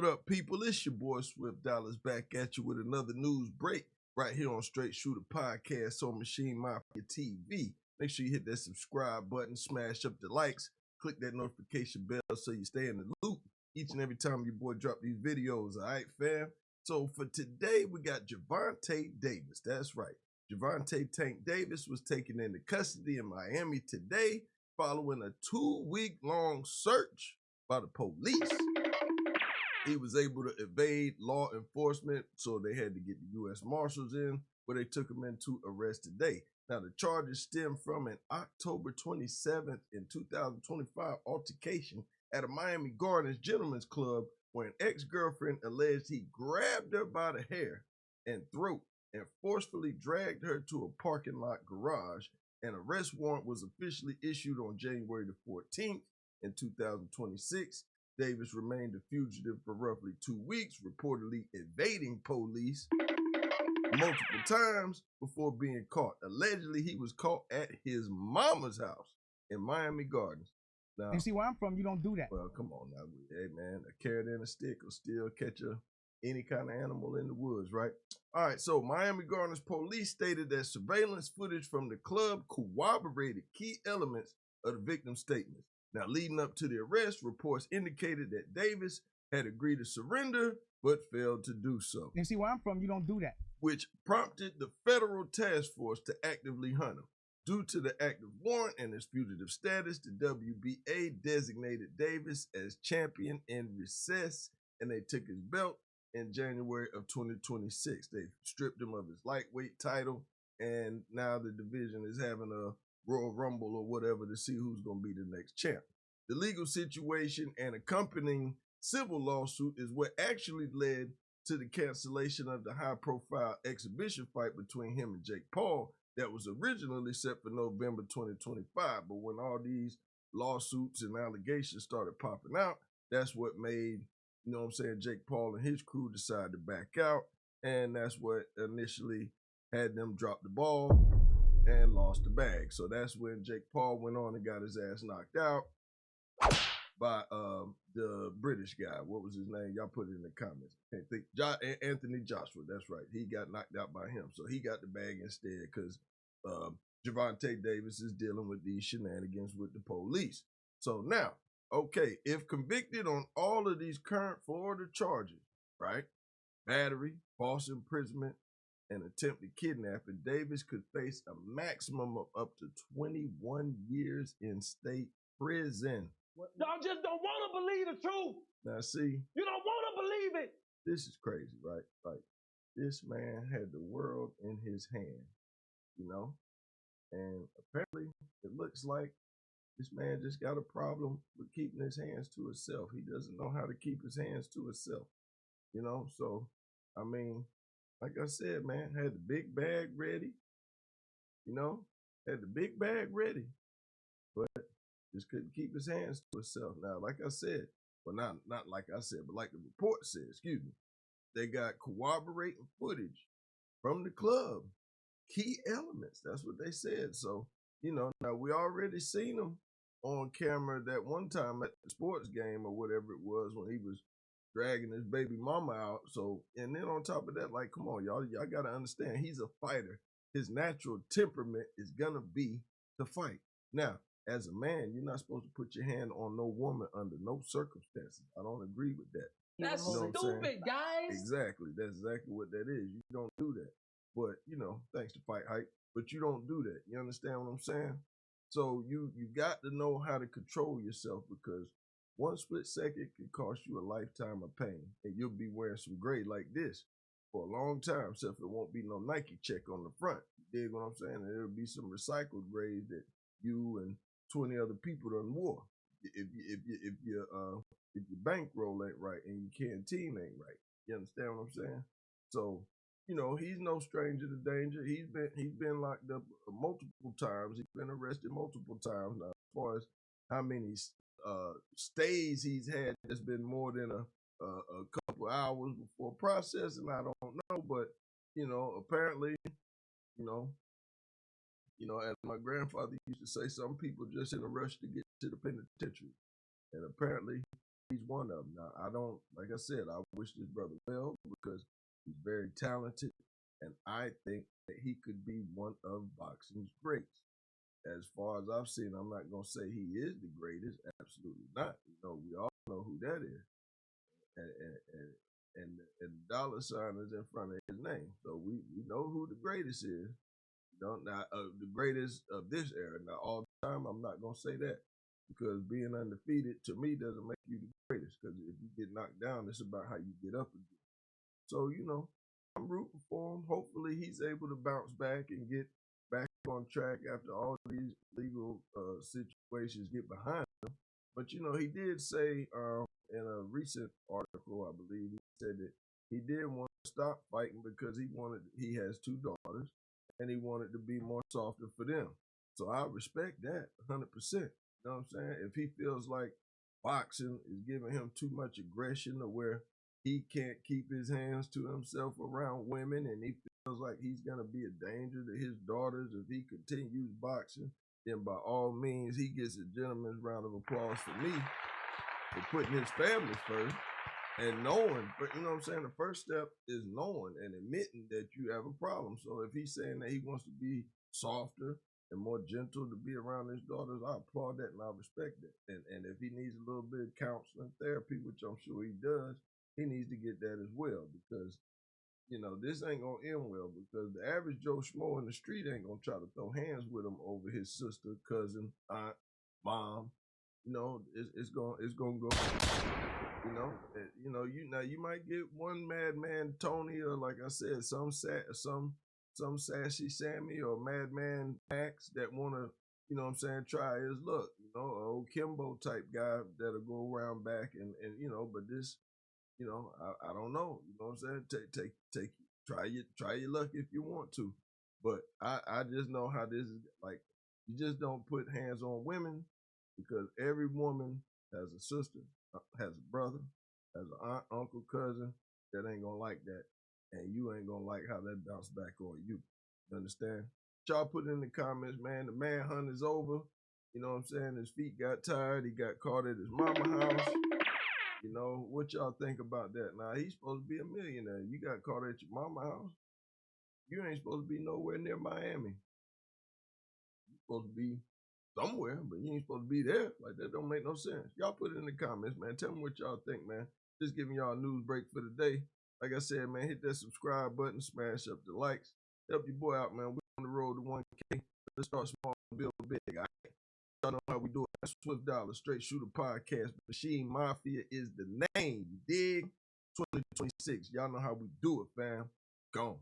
What up, people? It's your boy Swift Dollarz back at you with another news break right here on Strait Shoota podcast on Maschine Mafia TV. Make sure you hit that subscribe button, smash up the likes, click that notification bell so you stay in the loop each and every time your boy drop these videos, all right, fam? So for today, we got Gervonta Davis. That's right. Gervonta Tank Davis was taken into custody in Miami today following a 2-week-long search by the police. He was able to evade law enforcement, so they had to get the U.S. Marshals in, where they took him into arrest today. Now, the charges stem from an October 27th in 2025 altercation at a Miami Gardens gentleman's club where an ex-girlfriend alleged he grabbed her by the hair and throat and forcefully dragged her to a parking lot garage. An arrest warrant was officially issued on January the 14th in 2026. Davis remained a fugitive for roughly 2 weeks, reportedly evading police multiple times before being caught. Allegedly, he was caught at his mama's house in Miami Gardens. Now, and see where I'm from, you don't do that. Well, come on now. Hey, man, a carrot and a stick will still catch any kind of animal in the woods, right? All right, so Miami Gardens police stated that surveillance footage from the club corroborated key elements of the victim's statements. Now, leading up to the arrest, reports indicated that Davis had agreed to surrender, but failed to do so. And see where I'm from, you don't do that. Which prompted the federal task force to actively hunt him. Due to the active warrant and his fugitive status, the WBA designated Davis as champion in recess, and they took his belt in January of 2026. They stripped him of his lightweight title, and now the division is having a Royal Rumble or whatever to see who's going to be the next champ. The legal situation and accompanying civil lawsuit is what actually led to the cancellation of the high-profile exhibition fight between him and Jake Paul that was originally set for November 2025. But when all these lawsuits and allegations started popping out, that's what made, you know what I'm saying, Jake Paul and his crew decide to back out. And that's what initially had them drop the ball and lost the bag. So that's when Jake Paul went on and got his ass knocked out by the British guy. What was his name? Y'all put it in the comments. Can't think. Anthony Joshua. That's right. He got knocked out by him. So he got the bag instead because Gervonta Davis is dealing with these shenanigans with the police. So now, okay, if convicted on all of these current Florida charges, right? Battery, false imprisonment, and attempted kidnapping, Davis could face a maximum of up to 21 years in state prison. Y'all just don't want to believe the truth. Now, see, You don't want to believe it. this is crazy, right? Like, this man had the world in his hand, you know? And apparently, it looks like this man just got a problem with keeping his hands to himself. He doesn't know how to keep his hands to himself, you know? So, I mean, like I said, man, had the big bag ready, you know? Had the big bag ready, but just couldn't keep his hands to himself. Now, like I said, well, not like I said, but like the report said, excuse me, they got corroborating footage from the club, key elements. That's what they said. So, you know, now we already seen him on camera that one time at the sports game or whatever it was when he was dragging his baby mama out. So, and then on top of that, like, come on, y'all got to understand, he's a fighter. His natural temperament is going to be to fight. Now, as a man, you're not supposed to put your hand on no woman under no circumstances. I don't agree with that. That's You know what I'm saying? stupid, guys. Exactly. That's exactly what that is. You don't do that. But, you know, thanks to Fight Hype, but you don't do that. You understand what I'm saying? So you got to know how to control yourself, because one split second can cost you a lifetime of pain. And you'll be wearing some gray like this for a long time, except there won't be no Nike check on the front. You dig what I'm saying? And there'll be some recycled grays that you and 20 other people done wore. If your bankroll ain't right and your canteen ain't right. You understand what I'm saying? So, you know, he's no stranger to danger. He's been locked up multiple times. He's been arrested multiple times. Now, as far as how many stays he's had, that's been more than a couple hours before processing, I don't know. But, you know, apparently, you know, as my grandfather used to say, some people just in a rush to get to the penitentiary. And apparently, he's one of them. Now, I don't, like I said, I wish this brother well because he's very talented, and I think that he could be one of boxing's greats. As far as I've seen, I'm not going to say he is the greatest. Absolutely not. You know, we all know who that is. And the dollar sign is in front of his name. So we know who the greatest is. Not the greatest of this era. Now, all the time, I'm not going to say that because being undefeated, to me, doesn't make you the greatest because if you get knocked down, it's about how you get up again. So, you know, I'm rooting for him. Hopefully, he's able to bounce back and get back on track after all these legal situations get behind him. But, you know, he did say in a recent article, I believe, he said that he did want to stop fighting because he has 2 daughters. And he wanted to be more softer for them. So I respect that 100%. You know what I'm saying? If he feels like boxing is giving him too much aggression to where he can't keep his hands to himself around women and he feels like he's going to be a danger to his daughters if he continues boxing, then by all means, he gets a gentleman's round of applause for me for putting his family first. And knowing, but you know what I'm saying, the first step is knowing and admitting that you have a problem. So if he's saying that he wants to be softer and more gentle to be around his daughters, I applaud that and I respect that. And if he needs a little bit of counseling, therapy, which I'm sure he does, he needs to get that as well because, you know, this ain't going to end well because the average Joe Schmo in the street ain't going to try to throw hands with him over his sister, cousin, aunt, mom. You know, it's gonna go. You might get one madman Tony, or like I said, some sassy Sammy or madman Max that wanna, you know what I'm saying, try his luck. You know, an old Kimbo type guy that'll go around back and you know, but this, you know, I don't know. You know what I'm saying? Try your luck if you want to, but I just know how this is like. You just don't put hands on women. Because every woman has a sister, has a brother, has an aunt, uncle, cousin that ain't gonna like that. And you ain't gonna like how that bounce back on you. You understand? Y'all put it in the comments, man. The manhunt is over. You know what I'm saying? His feet got tired. He got caught at his mama house. You know, what y'all think about that? Now, he's supposed to be a millionaire. You got caught at your mama house. You ain't supposed to be nowhere near Miami. You're supposed to be somewhere, but you ain't supposed to be there. Like, that don't make no sense. Y'all put it in the comments, man. Tell me what y'all think, man. Just giving y'all a news break for the day. Like I said, man, hit that subscribe button, smash up the likes. Help your boy out, man. We're on the road to 1K. Let's start small and build big, all right? Y'all know how we do it. That's Swift Dollarz, Straight Shoota podcast. Maschine Mafia is the name, you dig? 2026. Y'all know how we do it, fam. Gone.